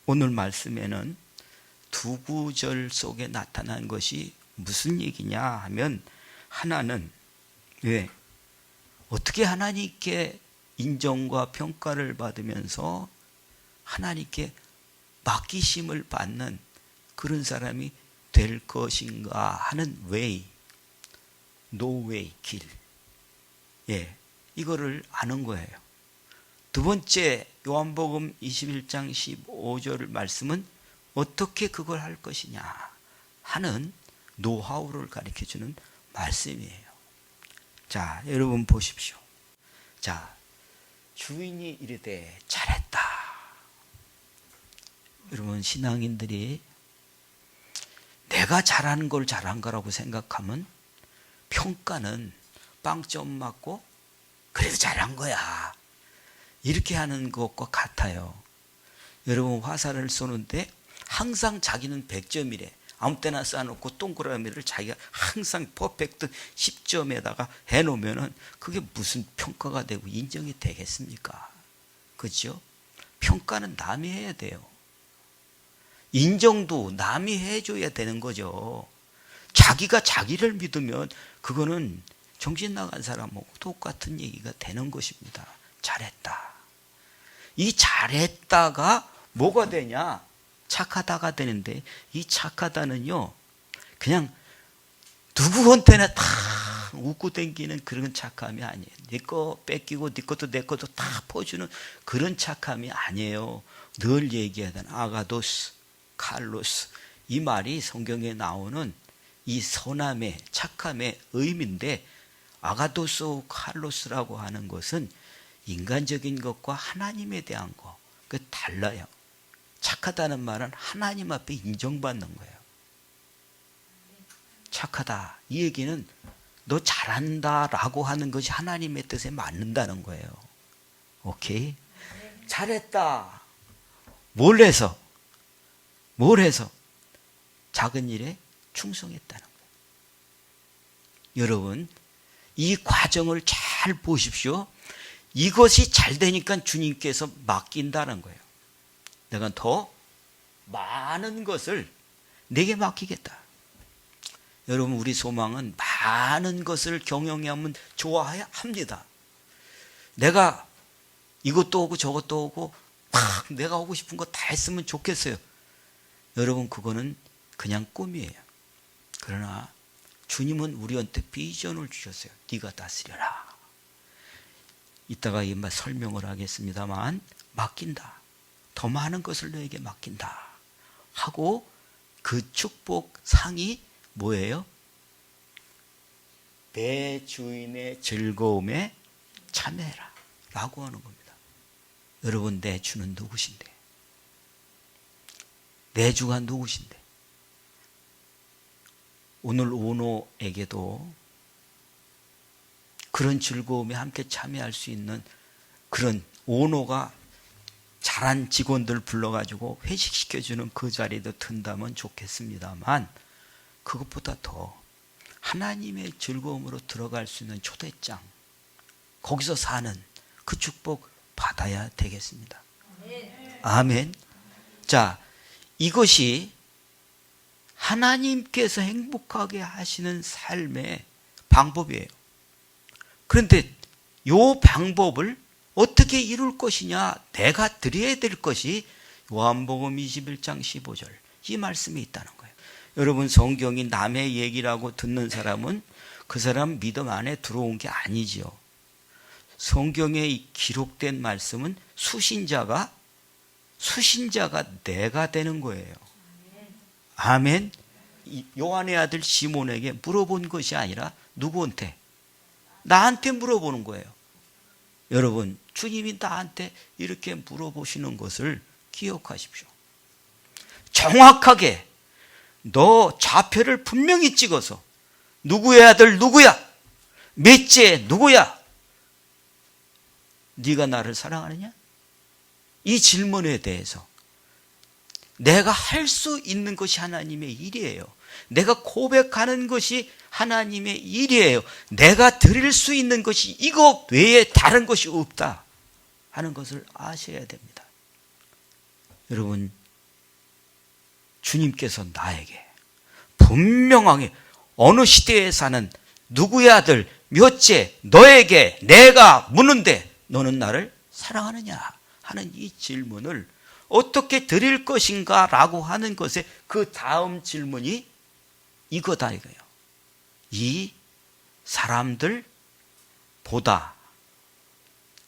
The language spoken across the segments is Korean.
오늘 말씀에는 두 구절 속에 나타난 것이 무슨 얘기냐 하면, 하나는 왜 어떻게 하나님께 인정과 평가를 받으면서 하나님께 맡기심을 받는 그런 사람이 될 것인가 하는 way, no way, 길. 이거를 아는 거예요. 두 번째 요한복음 21장 15절 말씀은 어떻게 그걸 할 것이냐 하는 노하우를 가르쳐주는 말씀이에요. 자, 여러분 보십시오. 자, 주인이 이르되 잘했다. 여러분, 신앙인들이 내가 잘하는 걸 잘한 거라고 생각하면 평가는 빵점 맞고 그래도 잘한 거야 이렇게 하는 것과 같아요. 여러분, 화살을 쏘는데 항상 자기는 100점이래. 아무 때나 쏴놓고 동그라미를 자기가 항상 퍼펙트 10점에다가 해놓으면 그게 무슨 평가가 되고 인정이 되겠습니까? 그렇죠? 평가는 남이 해야 돼요. 인정도 남이 해줘야 되는 거죠. 자기가 자기를 믿으면 그거는 정신 나간 사람하고 똑같은 얘기가 되는 것입니다. 잘했다. 이 잘했다가 뭐가 되냐? 착하다가 되는데, 이 착하다는요 그냥 누구한테나 다 웃고 댕기는 그런 착함이 아니에요. 네 거 뺏기고 네 것도 내 것도 다 퍼주는 그런 착함이 아니에요. 늘 얘기하던 아가도스, 칼로스, 이 말이 성경에 나오는 이 선함의 착함의 의미인데, 아가도스, 칼로스라고 하는 것은 인간적인 것과 하나님에 대한 거, 그 달라요. 착하다는 말은 하나님 앞에 인정받는 거예요. 착하다, 이 얘기는 너 잘한다 라고 하는 것이 하나님의 뜻에 맞는다는 거예요. 오케이? 잘했다. 뭘 해서? 작은 일에 충성했다는 거예요. 여러분, 이 과정을 잘 보십시오. 이것이 잘 되니까 주님께서 맡긴다는 거예요. 내가 더 많은 것을 내게 맡기겠다. 여러분, 우리 소망은 많은 것을 경영하면 좋아해야 합니다. 내가 이것도 오고 저것도 오고 막 내가 하고 싶은 거 다 했으면 좋겠어요. 여러분, 그거는 그냥 꿈이에요. 그러나 주님은 우리한테 비전을 주셨어요. 네가 다스려라. 이따가 이마 설명을 하겠습니다만, 맡긴다. 더 많은 것을 너에게 맡긴다 하고, 그 축복 상이 뭐예요? 내 주인의 즐거움에 참여해라 라고 하는 겁니다. 여러분, 내 주는 누구신데? 내 주가 누구신데? 오늘 오노에게도 그런 즐거움에 함께 참여할 수 있는 그런 오노가 잘한 직원들 불러가지고 회식시켜주는 그 자리도 든다면 좋겠습니다만, 그것보다 더 하나님의 즐거움으로 들어갈 수 있는 초대장, 거기서 사는 그 축복 받아야 되겠습니다. 아멘. 자, 이것이 하나님께서 행복하게 하시는 삶의 방법이에요. 그런데 이 방법을 어떻게 이룰 것이냐? 내가 드려야 될 것이 요한복음 21장 15절 이 말씀이 있다는 거예요. 여러분, 성경이 남의 얘기라고 듣는 사람은 그 사람 믿음 안에 들어온 게 아니지요. 성경에 기록된 말씀은 수신자가 내가 되는 거예요. 아멘. 요한의 아들 시몬에게 물어본 것이 아니라 누구한테? 나한테 물어보는 거예요. 여러분, 주님이 나한테 이렇게 물어보시는 것을 기억하십시오. 정확하게 너 좌표를 분명히 찍어서 누구의 아들 누구야? 몇째 누구야? 네가 나를 사랑하느냐? 이 질문에 대해서 내가 할 수 있는 것이 하나님의 일이에요. 내가 고백하는 것이 하나님의 일이에요. 내가 드릴 수 있는 것이 이거 외에 다른 것이 없다 하는 것을 아셔야 됩니다. 여러분, 주님께서 나에게 분명하게 어느 시대에 사는 누구의 아들 몇째 너에게 내가 묻는데 너는 나를 사랑하느냐 하는 이 질문을 어떻게 드릴 것인가 라고 하는 것에 그 다음 질문이 이거다 이거예요. 이 사람들보다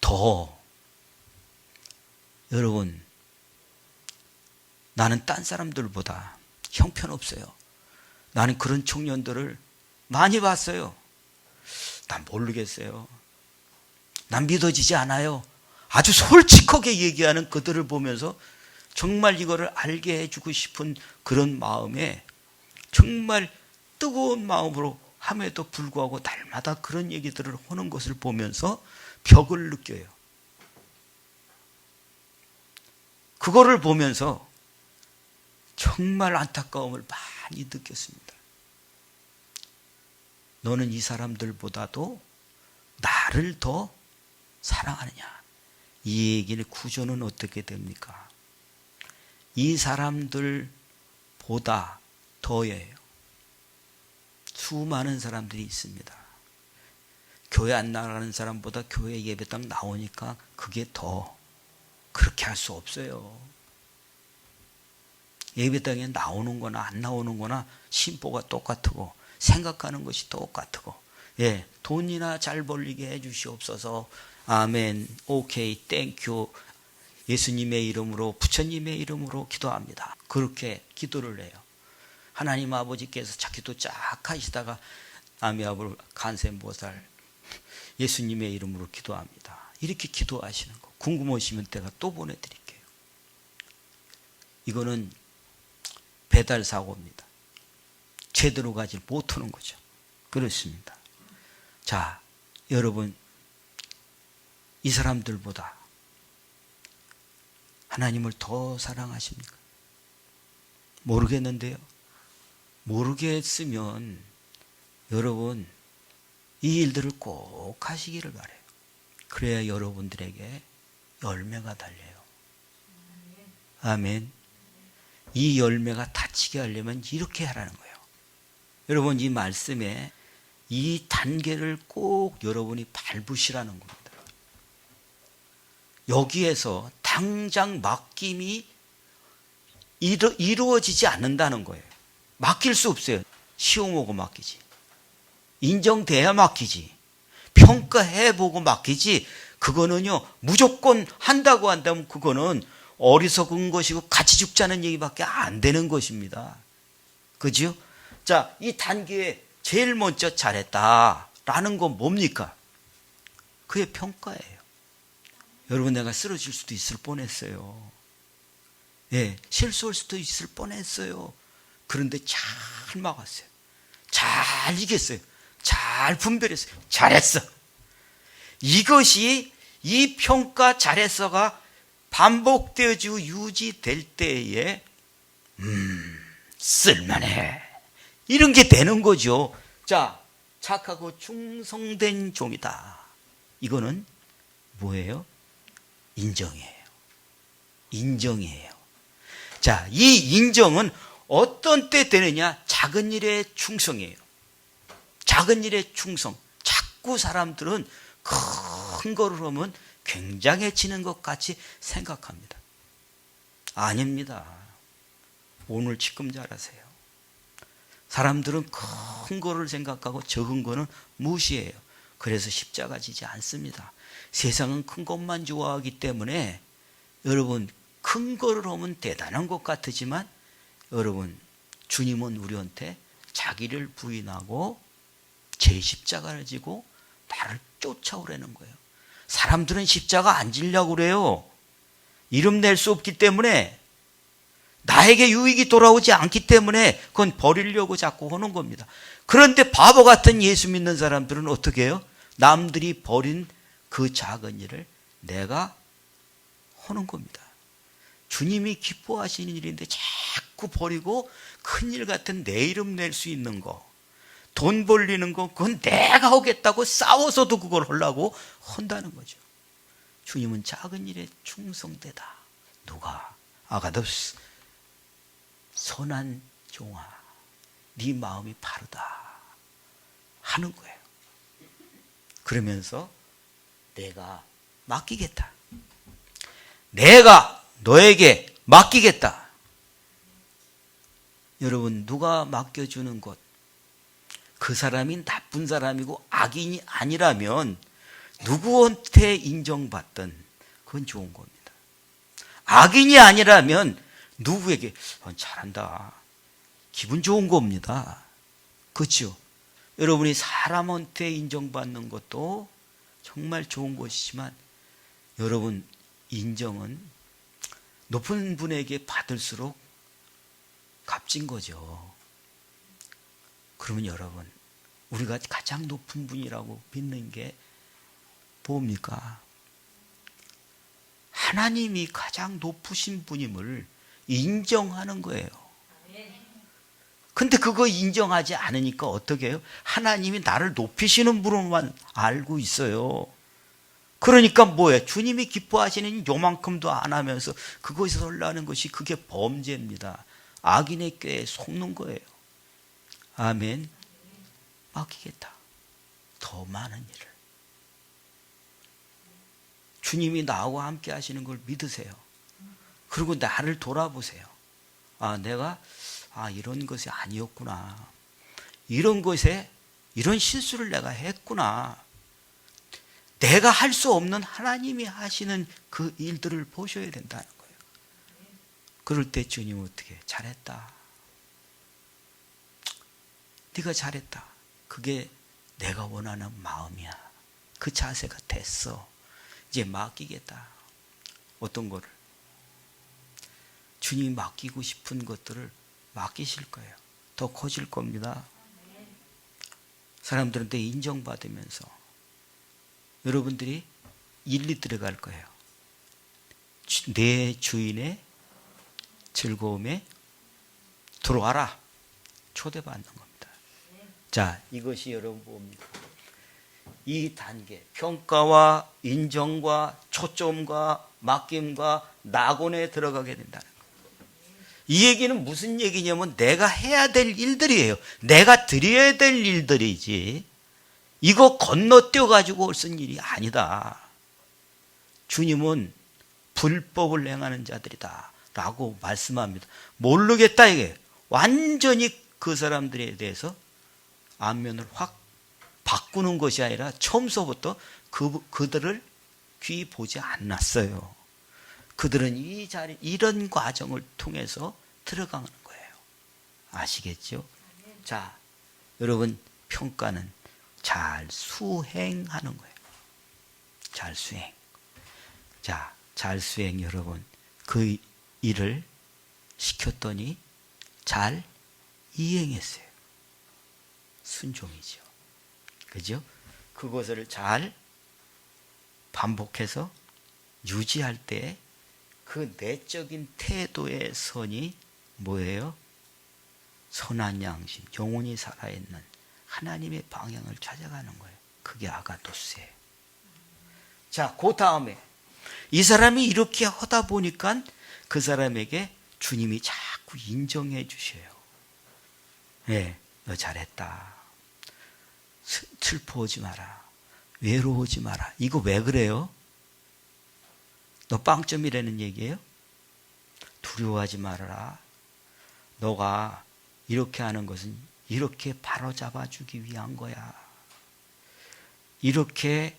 더 여러분 나는 딴 사람들보다 형편없어요. 나는 그런 청년들을 많이 봤어요. 난 모르겠어요. 난 믿어지지 않아요. 아주 솔직하게 얘기하는 그들을 보면서 정말 이거를 알게 해주고 싶은 그런 마음에 정말 뜨거운 마음으로 함에도 불구하고 날마다 그런 얘기들을 하는 것을 보면서 벽을 느껴요. 그거를 보면서 정말 안타까움을 많이 느꼈습니다. 너는 이 사람들보다도 나를 더 사랑하느냐? 이 얘기의 구조는 어떻게 됩니까? 이 사람들보다 더예요. 수많은 사람들이 있습니다. 교회 안 나가는 사람보다 교회 예배당 나오니까 그게 더 그렇게 할 수 없어요. 예배당에 나오는 거나 안 나오는 거나 심보가 똑같고 생각하는 것이 똑같고 돈이나 잘 벌리게 해 주시옵소서. 아멘. 오케이. 땡큐. 예수님의 이름으로 부처님의 이름으로 기도합니다. 그렇게 기도를 해요. 하나님 아버지께서 자기도 쫙 하시다가 아미아불 간센보살 예수님의 이름으로 기도합니다. 이렇게 기도하시는 거 궁금하시면 제가 또 보내드릴게요. 이거는 배달 사고입니다. 제대로 가지 못하는 거죠. 그렇습니다. 자, 여러분 이 사람들보다 하나님을 더 사랑하십니까? 모르겠는데요. 모르겠으면 여러분 이 일들을 꼭 하시기를 바라요. 그래야 여러분들에게 열매가 달려요. 아멘. 이 열매가 닫히게 하려면 이렇게 하라는 거예요. 여러분 이 말씀에 이 단계를 꼭 여러분이 밟으시라는 겁니다. 여기에서 당장 맡김이 이루어지지 않는다는 거예요. 맡길 수 없어요. 시험하고 맡기지. 인정돼야 맡기지. 평가해보고 맡기지. 그거는요 무조건 한다고 한다면 그거는 어리석은 것이고 같이 죽자는 얘기밖에 안 되는 것입니다. 그죠? 자, 이 단계에 제일 먼저 잘했다라는 건 뭡니까? 그의 평가예요. 여러분 내가 쓰러질 수도 있을 뻔했어요. 실수할 수도 있을 뻔했어요. 그런데 잘 막았어요. 잘 이겼어요. 잘 분별했어요. 잘했어. 이것이 이 평가 잘했어가 반복되어지고 유지될 때에 쓸만해. 이런 게 되는 거죠. 자, 착하고 충성된 종이다. 이거는 뭐예요? 인정이에요. 인정이에요. 자, 이 인정은 어떤 때 되느냐? 작은 일에 충성이에요. 작은 일에 충성. 자꾸 사람들은 큰 거를 하면 굉장해지는 것 같이 생각합니다. 아닙니다. 오늘 지금 잘하세요. 사람들은 큰 거를 생각하고 적은 거는 무시해요. 그래서 십자가 지지 않습니다. 세상은 큰 것만 좋아하기 때문에 여러분 큰 거를 하면 대단한 것 같지만 여러분 주님은 우리한테 자기를 부인하고 제 십자가를 지고 나를 쫓아오라는 거예요. 사람들은 십자가 안 지려고 그래요. 이름 낼 수 없기 때문에 나에게 유익이 돌아오지 않기 때문에 그건 버리려고 자꾸 하는 겁니다. 그런데 바보 같은 예수 믿는 사람들은 어떻게 해요? 남들이 버린 그 작은 일을 내가 하는 겁니다. 주님이 기뻐하시는 일인데 자꾸 버리고 큰일 같은 내 이름 낼 수 있는 거, 돈 벌리는 거, 그건 내가 하겠다고 싸워서도 그걸 하려고 한다는 거죠. 주님은 작은 일에 충성되다. 누가? 아가더스 선한 종아, 네 마음이 바르다 하는 거예요. 그러면서 내가 맡기겠다. 내가 너에게 맡기겠다. 여러분, 누가 맡겨주는 것, 그 사람이 나쁜 사람이고 악인이 아니라면 누구한테 인정받든 그건 좋은 겁니다. 악인이 아니라면 누구에게 잘한다, 기분 좋은 겁니다. 그렇죠? 여러분이 사람한테 인정받는 것도 정말 좋은 것이지만 여러분, 인정은 높은 분에게 받을수록 값진 거죠. 그러면 여러분, 우리가 가장 높은 분이라고 믿는 게 뭡니까? 하나님이 가장 높으신 분임을 인정하는 거예요. 근데 그거 인정하지 않으니까 어떻게 해요? 하나님이 나를 높이시는 분으로만 알고 있어요. 그러니까 뭐예요? 주님이 기뻐하시는 요만큼도 안 하면서 그것에 설라는 것이 그게 범죄입니다. 악인의 꾀에 속는 거예요. 아멘. 맡기겠다. 더 많은 일을. 주님이 나와 함께 하시는 걸 믿으세요. 그리고 나를 돌아보세요. 내가 이런 것이 아니었구나. 이런 것에 이런 실수를 내가 했구나. 내가 할 수 없는 하나님이 하시는 그 일들을 보셔야 된다는 거예요. 그럴 때 주님은 어떻게? 잘했다. 네가 잘했다. 그게 내가 원하는 마음이야. 그 자세가 됐어. 이제 맡기겠다. 어떤 거를? 주님이 맡기고 싶은 것들을 맡기실 거예요. 더 커질 겁니다. 사람들한테 인정받으면서 여러분들이 일리 들어갈 거예요. 내 주인의 즐거움에 들어와라. 초대받는 겁니다. 자, 이것이 여러분 뭡니까? 이 단계, 평가와 인정과 초점과 맡김과 낙원에 들어가게 된다는 거예요. 이 얘기는 무슨 얘기냐면 내가 해야 될 일들이에요. 내가 드려야 될 일들이지 이거 건너뛰어 가지고 쓸 일이 아니다. 주님은 불법을 행하는 자들이다 라고 말씀합니다. 모르겠다 이게 완전히 그 사람들에 대해서 안면을 확 바꾸는 것이 아니라 처음서부터 그들을 귀 보지 않았어요. 그들은 이 자리 이런 과정을 통해서 들어가는 거예요. 아시겠죠? 자, 여러분 평가는 잘 수행하는 거예요. 잘 수행. 자, 잘 수행 여러분 그 일을 시켰더니 잘 이행했어요. 순종이죠. 그죠? 그것을 잘 반복해서 유지할 때 그 내적인 태도의 선이 뭐예요? 선한 양심, 영혼이 살아있는 하나님의 방향을 찾아가는 거예요. 그게 아가토스예요. 자, 그 다음에 이 사람이 이렇게 하다 보니까 그 사람에게 주님이 자꾸 인정해 주셔요. 네, 너 잘했다. 슬퍼하지 마라. 외로워하지 마라. 이거 왜 그래요? 너 빵점이라는 얘기예요? 두려워하지 말아라. 너가 이렇게 하는 것은 이렇게 바로잡아주기 위한 거야. 이렇게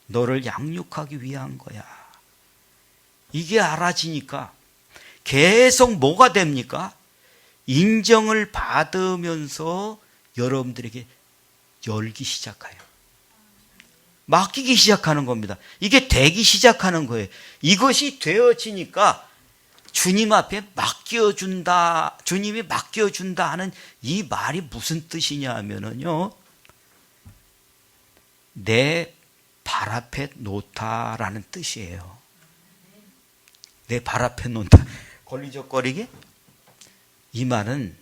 너를 양육하기 위한 거야. 이게 알아지니까 계속 뭐가 됩니까? 인정을 받으면서 여러분들에게 열기 시작해요. 맡기기 시작하는 겁니다. 이게 되기 시작하는 거예요. 이것이 되어지니까 주님 앞에 맡겨준다, 주님이 맡겨준다 하는 이 말이 무슨 뜻이냐 하면은요, 내 발 앞에 놓다라는 뜻이에요. 내 발 앞에 놓다. 걸리적거리게? 이 말은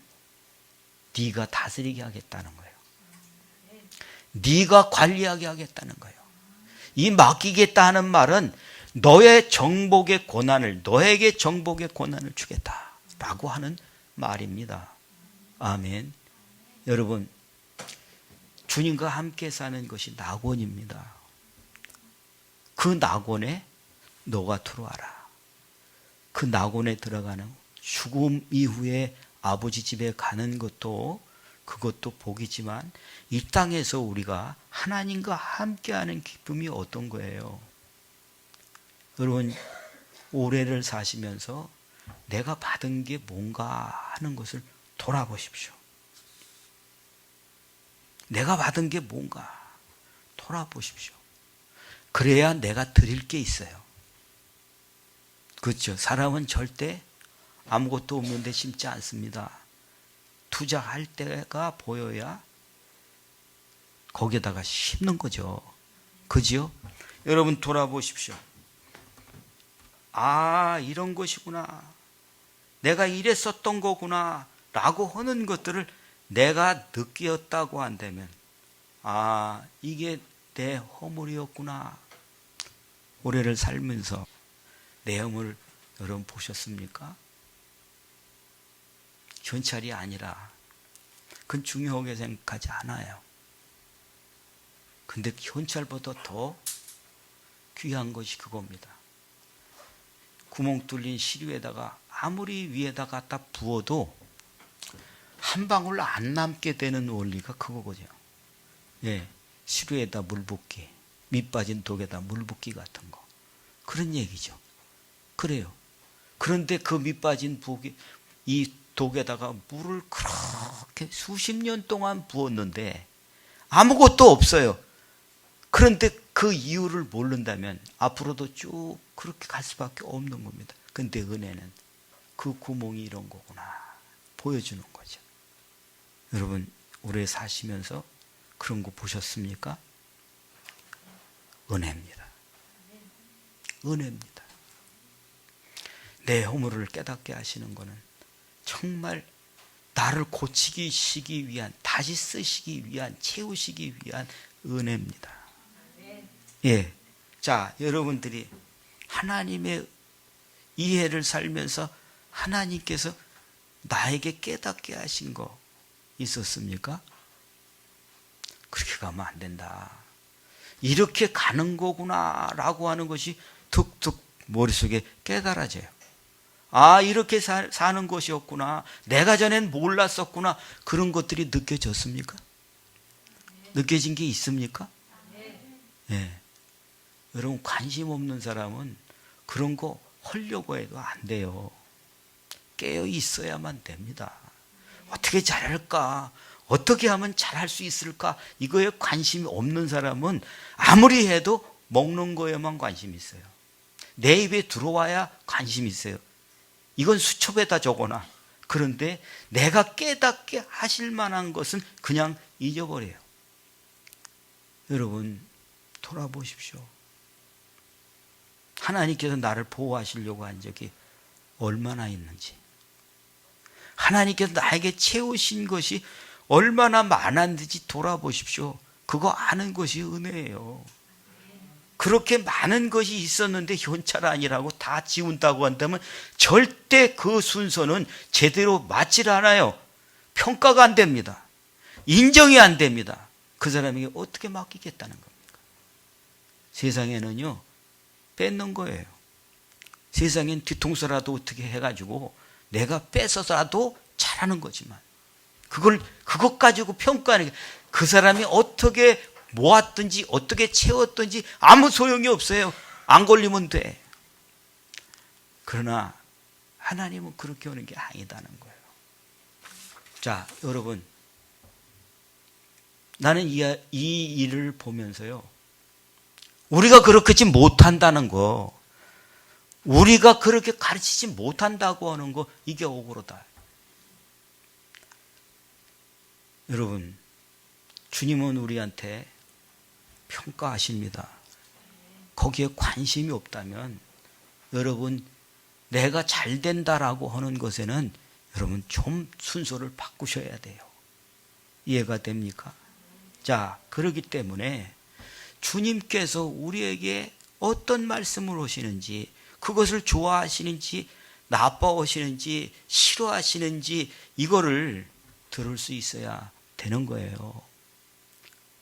네가 다스리게 하겠다는 거예요. 네가 관리하게 하겠다는 거예요. 이 맡기겠다 하는 말은 너의 정복의 고난을, 너에게 정복의 고난을 주겠다라고 하는 말입니다. 아멘. 여러분, 주님과 함께 사는 것이 낙원입니다. 그 낙원에 너가 들어와라. 그 낙원에 들어가는 죽음 이후에 아버지 집에 가는 것도 그것도 복이지만 이 땅에서 우리가 하나님과 함께하는 기쁨이 어떤 거예요? 여러분, 올해를 사시면서 내가 받은 게 뭔가 하는 것을 돌아보십시오. 내가 받은 게 뭔가 돌아보십시오. 그래야 내가 드릴 게 있어요. 그렇죠? 사람은 절대 아무것도 없는데 심지 않습니다. 투자할 때가 보여야 거기에다가 심는 거죠. 그죠? 여러분 돌아보십시오. 아, 이런 것이구나. 내가 이랬었던 거구나. 라고 하는 것들을 내가 느끼었다고 한다면, 아, 이게 내 허물이었구나. 올해를 살면서 내 허물 여러분 보셨습니까? 현찰이 아니라 그건 중요하게 생각하지 않아요. 근데 현찰보다 더 귀한 것이 그겁니다. 구멍 뚫린 시루에다가 아무리 위에다 갖다 부어도 한 방울 안 남게 되는 원리가 그거거든요. 예, 시루에다 물 붓기, 밑 빠진 독에다 물 붓기 같은 거. 그런 얘기죠. 그래요. 그런데 그 밑 빠진 이 독에다가 물을 그렇게 수십 년 동안 부었는데 아무것도 없어요. 그런데 그 이유를 모른다면 앞으로도 쭉 그렇게 갈 수밖에 없는 겁니다. 근데 은혜는 그 구멍이 이런 거구나 보여주는 거죠. 여러분, 오래 사시면서 그런 거 보셨습니까? 은혜입니다. 은혜입니다. 내 허물을 깨닫게 하시는 거는 정말 나를 고치시기 위한, 다시 쓰시기 위한, 채우시기 위한 은혜입니다. 예. 자, 여러분들이 하나님의 이해를 살면서 하나님께서 나에게 깨닫게 하신 거 있었습니까? 그렇게 가면 안 된다. 이렇게 가는 거구나 라고 하는 것이 툭툭 머릿속에 깨달아져요. 아, 이렇게 사는 것이었구나. 내가 전엔 몰랐었구나. 그런 것들이 느껴졌습니까? 느껴진 게 있습니까? 예. 여러분, 관심 없는 사람은 그런 거 하려고 해도 안 돼요. 깨어 있어야만 됩니다. 어떻게 잘할까? 어떻게 하면 잘할 수 있을까? 이거에 관심이 없는 사람은 아무리 해도 먹는 거에만 관심이 있어요. 내 입에 들어와야 관심이 있어요. 이건 수첩에다 적어놔. 그런데 내가 깨닫게 하실 만한 것은 그냥 잊어버려요. 여러분, 돌아보십시오. 하나님께서 나를 보호하시려고 한 적이 얼마나 있는지, 하나님께서 나에게 채우신 것이 얼마나 많았는지 돌아보십시오. 그거 아는 것이 은혜예요. 그렇게 많은 것이 있었는데 현찰 아니라고 다 지운다고 한다면 절대 그 순서는 제대로 맞질 않아요. 평가가 안 됩니다. 인정이 안 됩니다. 그 사람에게 어떻게 맡기겠다는 겁니까? 세상에는요, 뺏는 거예요. 세상엔 뒤통수라도 어떻게 해가지고 내가 뺏어서라도 잘하는 거지만 그것 가지고 평가하는 게, 그 사람이 어떻게 모았든지 어떻게 채웠든지 아무 소용이 없어요. 안 걸리면 돼. 그러나 하나님은 그렇게 하는 게 아니다는 거예요. 자, 여러분, 나는 이 일을 보면서요, 우리가 그렇게 못한다는 거, 우리가 그렇게 가르치지 못한다고 하는 거, 이게 억울하다. 여러분, 주님은 우리한테 평가하십니다. 거기에 관심이 없다면 여러분, 내가 잘 된다라고 하는 것에는 여러분 좀 순서를 바꾸셔야 돼요. 이해가 됩니까? 자, 그렇기 때문에 주님께서 우리에게 어떤 말씀을 하시는지, 그것을 좋아하시는지 나빠하시는지 싫어하시는지 이거를 들을 수 있어야 되는 거예요.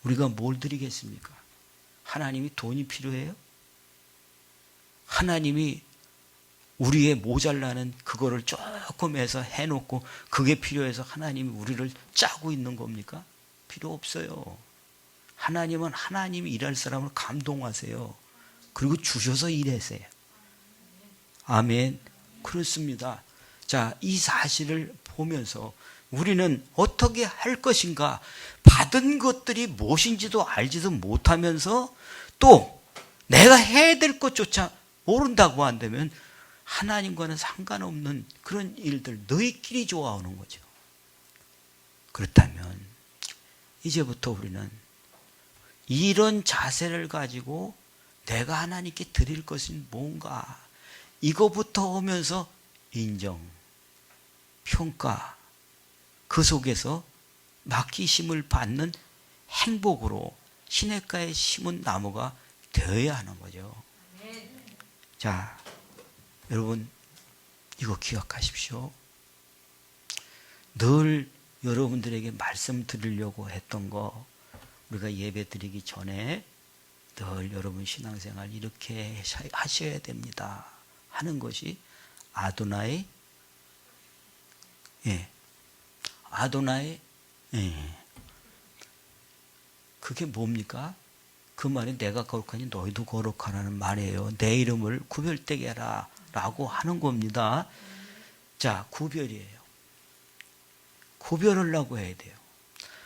우리가 뭘 드리겠습니까? 하나님이 돈이 필요해요? 하나님이 우리의 모자라는 그거를 조금 해서 해놓고 그게 필요해서 하나님이 우리를 짜고 있는 겁니까? 필요 없어요. 하나님은 하나님이 일할 사람을 감동하세요. 그리고 주셔서 일하세요. 아멘. 그렇습니다. 자, 이 사실을 보면서 우리는 어떻게 할 것인가, 받은 것들이 무엇인지도 알지도 못하면서 또 내가 해야 될 것조차 모른다고 한다면 하나님과는 상관없는 그런 일들 너희끼리 좋아하는 거죠. 그렇다면 이제부터 우리는 이런 자세를 가지고 내가 하나님께 드릴 것은 뭔가, 이거부터 오면서 인정, 평가, 그 속에서 맡기심을 받는 행복으로 시냇가에 심은 나무가 되어야 하는 거죠. 자, 여러분 이거 기억하십시오. 늘 여러분들에게 말씀드리려고 했던 거, 우리가 예배 드리기 전에 늘 여러분 신앙생활 이렇게 하셔야 됩니다 하는 것이 아도나이, 아도나이, 그게 뭡니까? 그 말이 내가 거룩하니 너희도 거룩하라는 말이에요. 내 이름을 구별되게 하라 라고 하는 겁니다. 자, 구별이에요. 구별하려고 해야 돼요.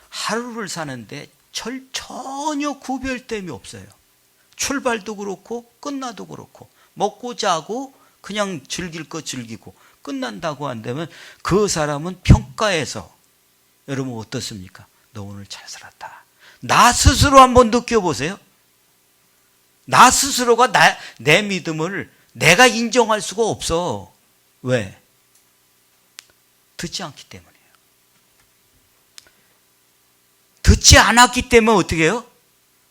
하루를 사는데 전혀 구별됨이 없어요. 출발도 그렇고 끝나도 그렇고, 먹고 자고 그냥 즐길 거 즐기고 끝난다고 한다면 그 사람은 평가해서, 여러분 어떻습니까? 너 오늘 잘 살았다. 나 스스로 한번 느껴보세요. 나 스스로가 내 믿음을 내가 인정할 수가 없어. 왜? 듣지 않기 때문이에요. 듣지 않았기 때문에 어떻게 해요?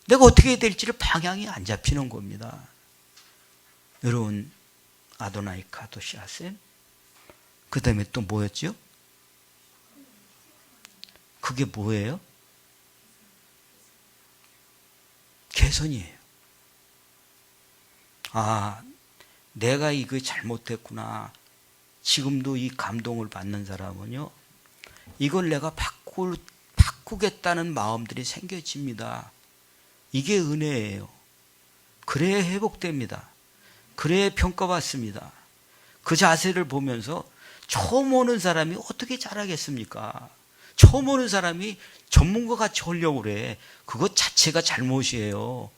내가 어떻게 해야 될지를 방향이 안 잡히는 겁니다. 여러분, 아도나이 카도시아셈, 그 다음에 또 뭐였죠? 그게 뭐예요? 개선이에요. 아, 내가 이거 잘못했구나. 지금도 이 감동을 받는 사람은요, 이걸 내가 바꾸겠다는 마음들이 생겨집니다. 이게 은혜예요. 그래야 회복됩니다. 그래야 평가받습니다. 그 자세를 보면서 처음 오는 사람이 어떻게 잘하겠습니까? 처음 오는 사람이 전문가 같이 하려고 그래. 그것 자체가 잘못이에요.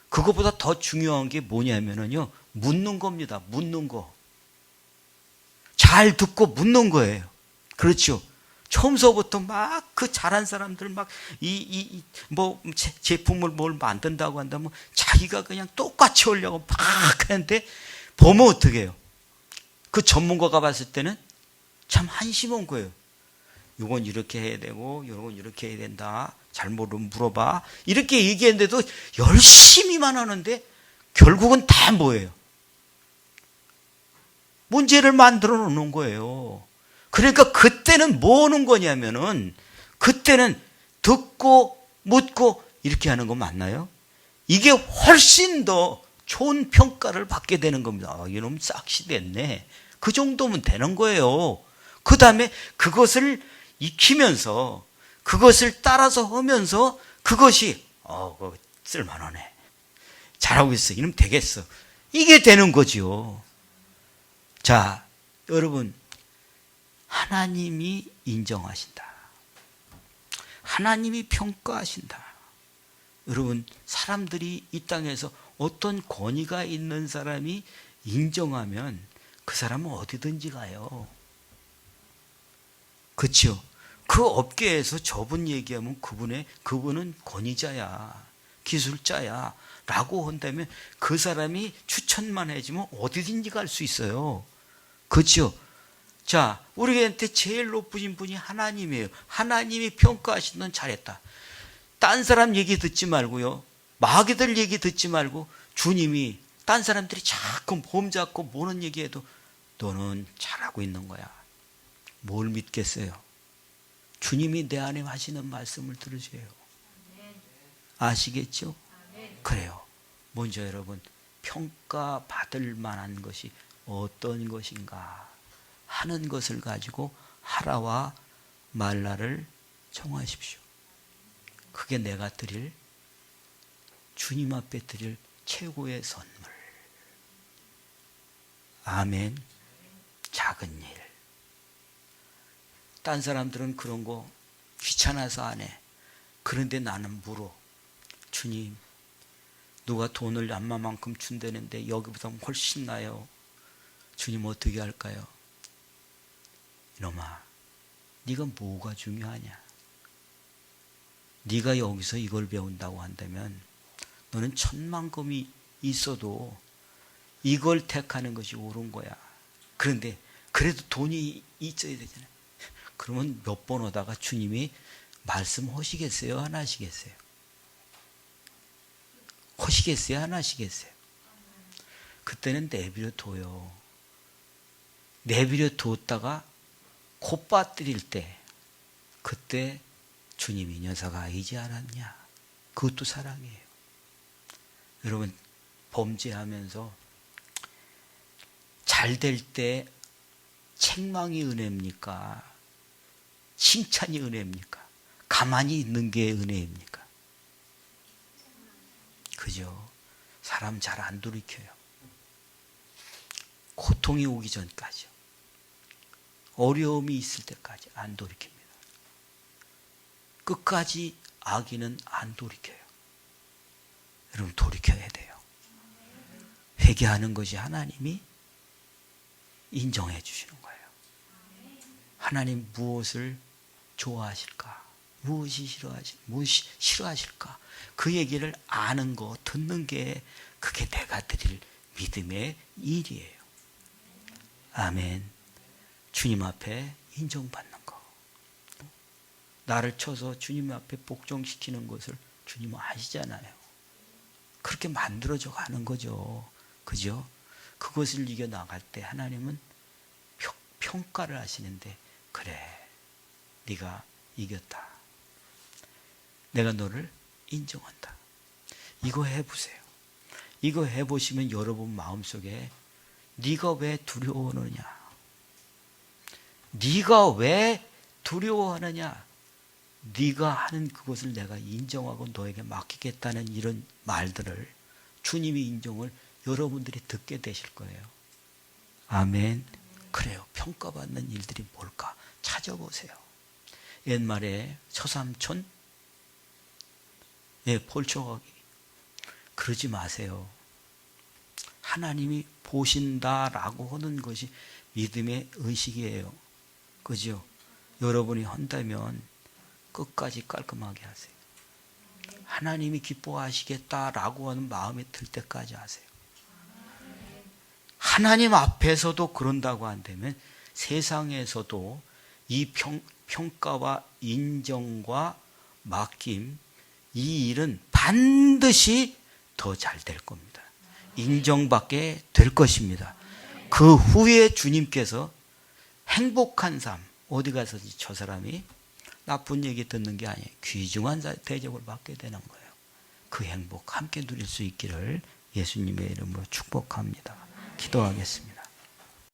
그것보다 더 중요한 게 뭐냐면요, 묻는 겁니다. 묻는 거. 잘 듣고 묻는 거예요. 그렇죠. 처음서부터 막 그 잘한 사람들 막 제품을 뭘 만든다고 한다면 자기가 그냥 똑같이 하려고 막 하는데 보면 어떻게 해요? 그 전문가가 봤을 때는 참 한심한 거예요. 이건 이렇게 해야 되고 이건 이렇게 해야 된다. 잘못은 물어봐. 이렇게 얘기했는데도 열심히만 하는데 결국은 다 뭐예요? 문제를 만들어 놓는 거예요. 그러니까 그때는 뭐 하는 거냐면은, 그때는 듣고 묻고 이렇게 하는 거 맞나요? 이게 훨씬 더 좋은 평가를 받게 되는 겁니다. 아, 이놈 싹시 됐네. 그 정도면 되는 거예요. 그 다음에 그것을 익히면서, 그것을 따라서 하면서, 그것이 그거 쓸만하네. 잘하고 있어. 이러면 되겠어. 이게 되는 거죠. 자, 여러분, 하나님이 인정하신다. 하나님이 평가하신다. 여러분, 사람들이 이 땅에서 어떤 권위가 있는 사람이 인정하면 그 사람은 어디든지 가요. 그렇죠? 그 업계에서 저분 얘기하면 그분은 권위자야, 기술자야 라고 한다면 그 사람이 추천만 해주면 어디든지 갈 수 있어요. 그렇죠? 자, 우리한테 제일 높으신 분이 하나님이에요. 하나님이 평가하신 넌 잘했다. 딴 사람 얘기 듣지 말고요, 마귀들 얘기 듣지 말고, 주님이 딴 사람들이 자꾸 몸 잡고 뭐는 얘기해도 너는 잘하고 있는 거야. 뭘 믿겠어요? 주님이 내 안에 하시는 말씀을 들으세요. 아시겠죠? 그래요. 먼저 여러분, 평가받을 만한 것이 어떤 것인가 하는 것을 가지고 하라와 말라를 정하십시오. 그게 내가 드릴, 주님 앞에 드릴 최고의 선물. 아멘. 작은 일. 딴 사람들은 그런 거 귀찮아서 안 해. 그런데 나는 물어. 주님, 누가 돈을 얼마만큼 준다는데 여기보다 훨씬 나요. 주님 어떻게 할까요? 이놈아, 네가 뭐가 중요하냐? 네가 여기서 이걸 배운다고 한다면 너는 천만금이 있어도 이걸 택하는 것이 옳은 거야. 그런데 그래도 돈이 있어야 되잖아요. 그러면 몇 번 오다가 주님이 말씀하시겠어요? 안 하시겠어요? 하시겠어요? 안 하시겠어요? 그때는 내버려 둬요. 내버려 뒀다가 곧 빠뜨릴 때, 그때 주님이 녀석아 이지 않았냐? 그것도 사랑이에요. 여러분, 범죄하면서 잘 될 때 책망이 은혜입니까? 칭찬이 은혜입니까? 가만히 있는 게 은혜입니까? 그죠? 사람 잘 안 돌이켜요. 고통이 오기 전까지요. 어려움이 있을 때까지 안 돌이킵니다. 끝까지 악인은 안 돌이켜요. 여러분, 돌이켜야 돼요. 회개하는 것이 하나님이 인정해 주시는 거예요. 하나님 무엇을 좋아하실까? 무엇이 싫어하실까? 그 얘기를 아는 거, 듣는 게 그게 내가 드릴 믿음의 일이에요. 아멘. 주님 앞에 인정받는 거. 나를 쳐서 주님 앞에 복종시키는 것을 주님은 아시잖아요. 그렇게 만들어져 가는 거죠. 그죠? 그것을 이겨나갈 때 하나님은 평가를 하시는데, 그래, 네가 이겼다. 내가 너를 인정한다. 이거 해보세요. 이거 해보시면 여러분 마음속에 네가 왜 두려워하느냐? 네가 왜 두려워하느냐? 네가 하는 그것을 내가 인정하고 너에게 맡기겠다는 이런 말들을, 주님이 인정을 여러분들이 듣게 되실 거예요. 아멘. 그래요. 평가받는 일들이 뭘까? 찾아보세요. 옛말에 처삼촌, 폴초가기. 그러지 마세요. 하나님이 보신다라고 하는 것이 믿음의 의식이에요. 그죠? 여러분이 한다면 끝까지 깔끔하게 하세요. 하나님이 기뻐하시겠다라고 하는 마음이 들 때까지 하세요. 하나님 앞에서도 그런다고 한다면 세상에서도 이 평가와 인정과 맡김, 이 일은 반드시 더 잘 될 겁니다. 인정받게 될 것입니다. 그 후에 주님께서 행복한 삶, 어디 가서든지 저 사람이 나쁜 얘기 듣는 게 아니에요. 귀중한 대접을 받게 되는 거예요. 그 행복 함께 누릴 수 있기를 예수님의 이름으로 축복합니다. 기도하겠습니다.